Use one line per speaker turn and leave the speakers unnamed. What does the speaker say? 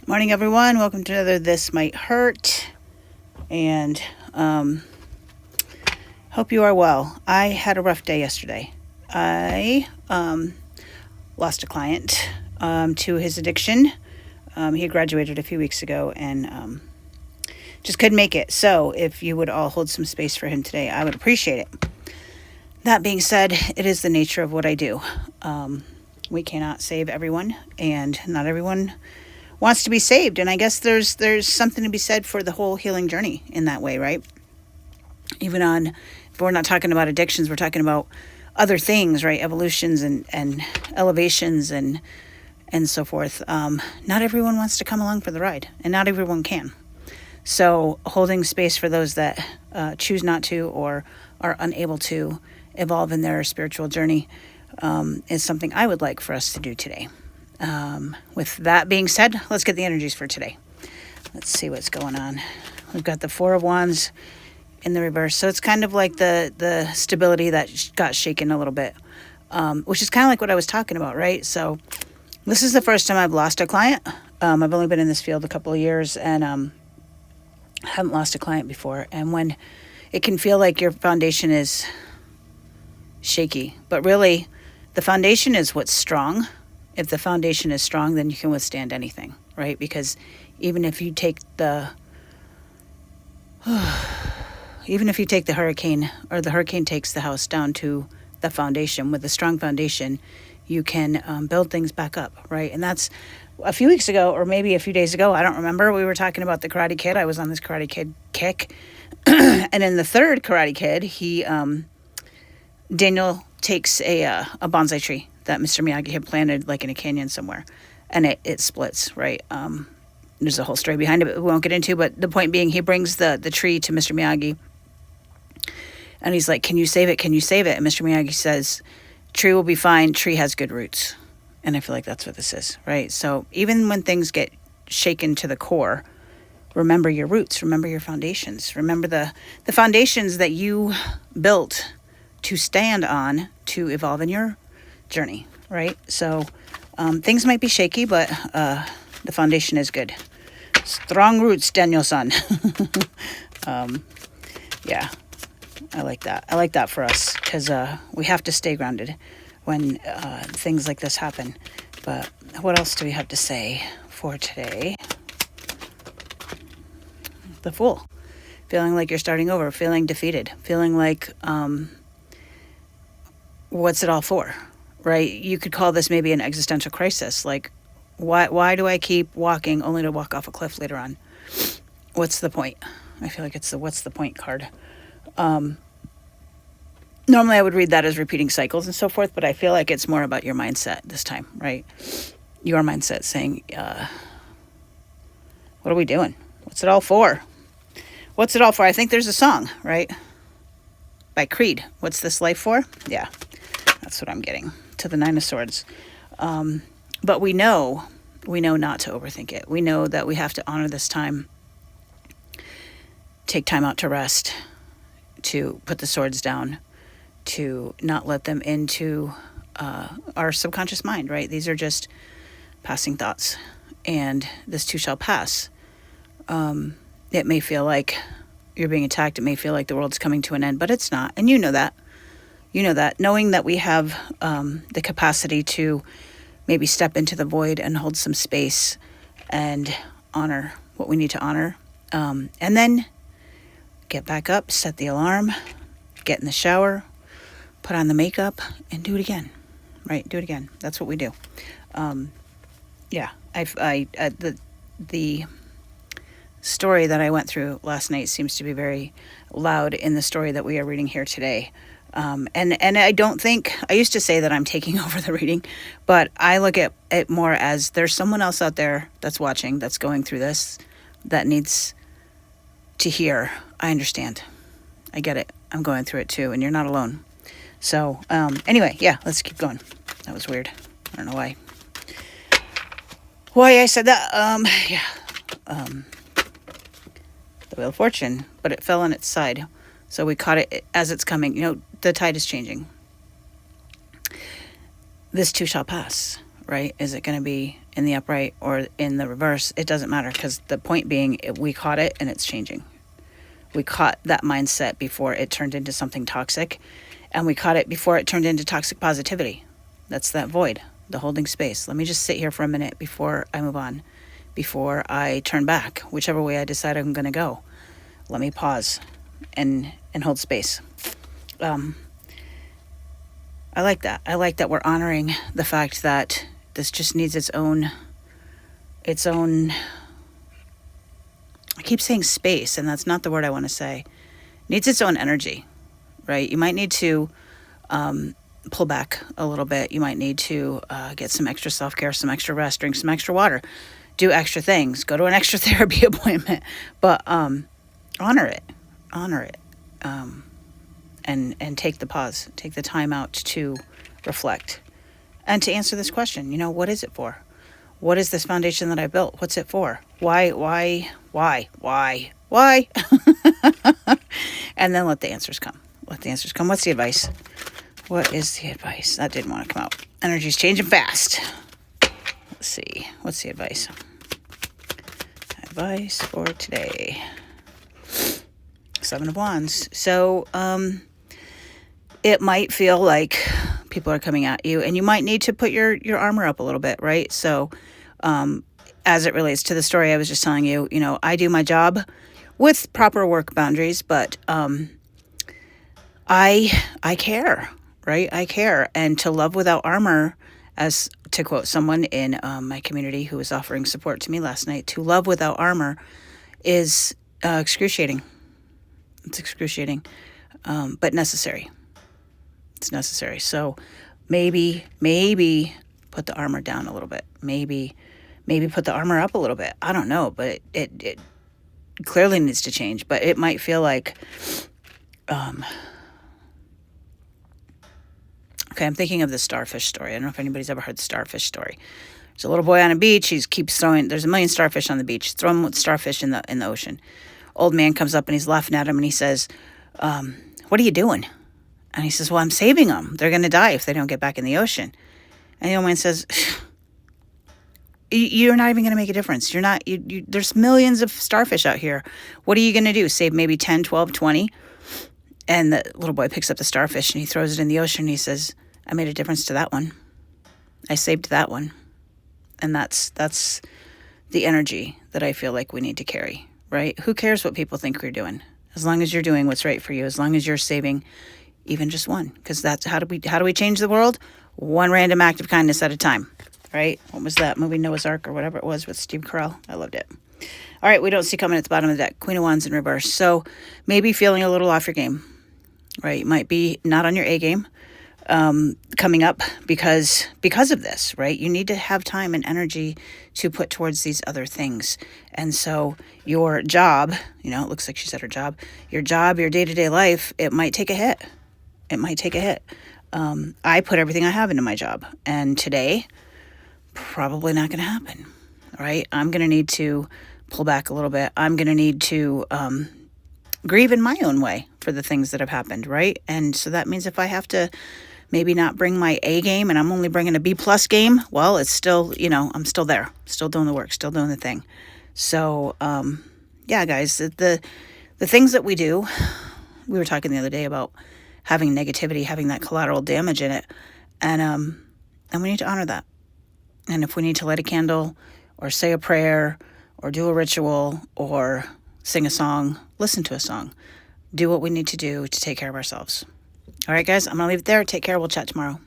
Morning, everyone. Welcome to another This Might Hurt. And hope you are well. I had a rough day yesterday. I lost a client to his addiction. He graduated a few weeks ago and just couldn't make it. So if you would all hold some space for him today, I would appreciate it. That being said, it is the nature of what I do. We cannot save everyone, and not everyone wants to be saved. And I guess there's something to be said for the whole healing journey in that way, right? Even on, if we're not talking about addictions, we're talking about other things, right? Evolutions and elevations and so forth. Not everyone wants to come along for the ride, and not everyone can. So holding space for those that choose not to or are unable to evolve in their spiritual journey is something I would like for us to do today. With that being said, let's get the energies for today. Let's see what's going on. We've got the Four of Wands in the reverse. So it's kind of like the stability that got shaken a little bit, which is kind of like what I was talking about, right? So this is the first time I've lost a client. I've only been in this field a couple of years and haven't lost a client before. And when it can feel like your foundation is shaky, but really the foundation is what's strong. If the foundation is strong, then you can withstand anything, right? Because even if you take the hurricane, or the hurricane takes the house down to the foundation, with a strong foundation, you can build things back up, right? And that's a few weeks ago, or maybe a few days ago, I don't remember, we were talking about the Karate Kid. I was on this Karate Kid kick. And in the third Karate Kid, Daniel takes a bonsai tree that Mr. Miyagi had planted like in a canyon somewhere, and it splits, right? There's a whole story behind it, but we won't get into, but the point being, he brings the tree to Mr. Miyagi, and he's like, can you save it? Can you save it? And Mr. Miyagi says, tree will be fine. Tree has good roots. And I feel like that's what this is, right? So even when things get shaken to the core, remember your roots, remember your foundations, remember the foundations that you built to stand on to evolve in your journey, right? So things might be shaky, but the foundation is good. Strong roots, Daniel-san. Yeah, I like that. I like that for us, because we have to stay grounded when things like this happen. But what else do we have to say for today? The Fool. Feeling like you're starting over, feeling defeated, feeling like what's it all for, right? You could call this maybe an existential crisis. Like, why do I keep walking only to walk off a cliff later on? What's the point? I feel like it's the what's the point card. Normally I would read that as repeating cycles and so forth, but I feel like it's more about your mindset this time, right? Your mindset saying, what are we doing? What's it all for? What's it all for? I think there's a song, right? By Creed. What's this life for? Yeah, that's what I'm getting. To the Nine of Swords. But we know not to overthink it. We know that we have to honor this time, take time out to rest, to put the swords down, to not let them into our subconscious mind, right? These are just passing thoughts, and this too shall pass. It may feel like you're being attacked. It may feel like the world's coming to an end, but it's not. And you know that. You know that. Knowing that we have the capacity to maybe step into the void and hold some space and honor what we need to honor. And then get back up, set the alarm, get in the shower, put on the makeup, and do it again, right? Do it again. That's what we do. Yeah, the story that I went through last night seems to be very loud in the story that we are reading here today. And I don't think, I used to say that I'm taking over the reading, but I look at it more as there's someone else out there that's watching, that's going through this, that needs to hear, I understand. I get it. I'm going through it too, and you're not alone. So, anyway, yeah, let's keep going. That was weird. I don't know why I said that. The Wheel of Fortune, but it fell on its side. So we caught it as it's coming. You know, the tide is changing. This too shall pass, right? Is it going to be in the upright or in the reverse? It doesn't matter, because the point being, we caught it and it's changing. We caught that mindset before it turned into something toxic, and we caught it before it turned into toxic positivity. That's that void, the holding space. Let me just sit here for a minute before I move on, before I turn back, whichever way I decide I'm going to go. Let me pause and hold space. I like that. I like that we're honoring the fact that this just needs its own, I keep saying space, and that's not the word I want to say. Needs its own energy, right? You might need to pull back a little bit. You might need to get some extra self-care, some extra rest, drink some extra water, do extra things, go to an extra therapy appointment, but honor it, and take the pause, take the time out to reflect and to answer this question. What is it for? What is this foundation that I built? What's it for? Why? And then let the answers come. What's the advice? What is the advice? That didn't want to come out. Energy's changing fast. Let's see. What's the advice? Advice for today. 7 of Wands. So, it might feel like people are coming at you, and you might need to put your armor up a little bit, right? So, as it relates to the story I was just telling you, I do my job with proper work boundaries, but I care, right? I care. And to love without armor, as to quote someone in my community who was offering support to me last night, to love without armor is excruciating. It's excruciating, but necessary. It's necessary. So maybe put the armor down a little bit. Maybe put the armor up a little bit. I don't know, but it clearly needs to change. But it might feel like, okay, I'm thinking of the starfish story. I don't know if anybody's ever heard the starfish story. There's a little boy on a beach. He keeps throwing, there's a million starfish on the beach. Throwing starfish in the ocean. Old man comes up and he's laughing at him and he says, what are you doing? And he says, well, I'm saving them. They're going to die if they don't get back in the ocean. And the old man says, you're not even going to make a difference. You're not, there's millions of starfish out here. What are you going to do? Save maybe 10, 12, 20? And the little boy picks up the starfish and he throws it in the ocean. And he says, I made a difference to that one. I saved that one. And that's the energy that I feel like we need to carry, right? Who cares what people think we're doing? As long as you're doing what's right for you, as long as you're saving even just one, because that's how do we change the world? One random act of kindness at a time, right? What was that movie, Noah's Ark or whatever it was with Steve Carell? I loved it. All right, we don't see coming at the bottom of the deck. Queen of Wands in reverse. So maybe feeling a little off your game, right? You might be not on your A game coming up because of this, right? You need to have time and energy to put towards these other things. And so your job, it looks like she said her job, your day-to-day life, it might take a hit. I put everything I have into my job, and today, probably not going to happen, right? I'm going to need to pull back a little bit. I'm going to need to grieve in my own way for the things that have happened, right? And so that means if I have to maybe not bring my A game and I'm only bringing a B+ game, well, it's still, I'm still there, still doing the work, still doing the thing. So, yeah, guys, the things that we do, we were talking the other day about having negativity, having that collateral damage in it. And we need to honor that. And if we need to light a candle or say a prayer or do a ritual or sing a song, listen to a song, do what we need to do to take care of ourselves. All right, guys, I'm going to leave it there. Take care. We'll chat tomorrow.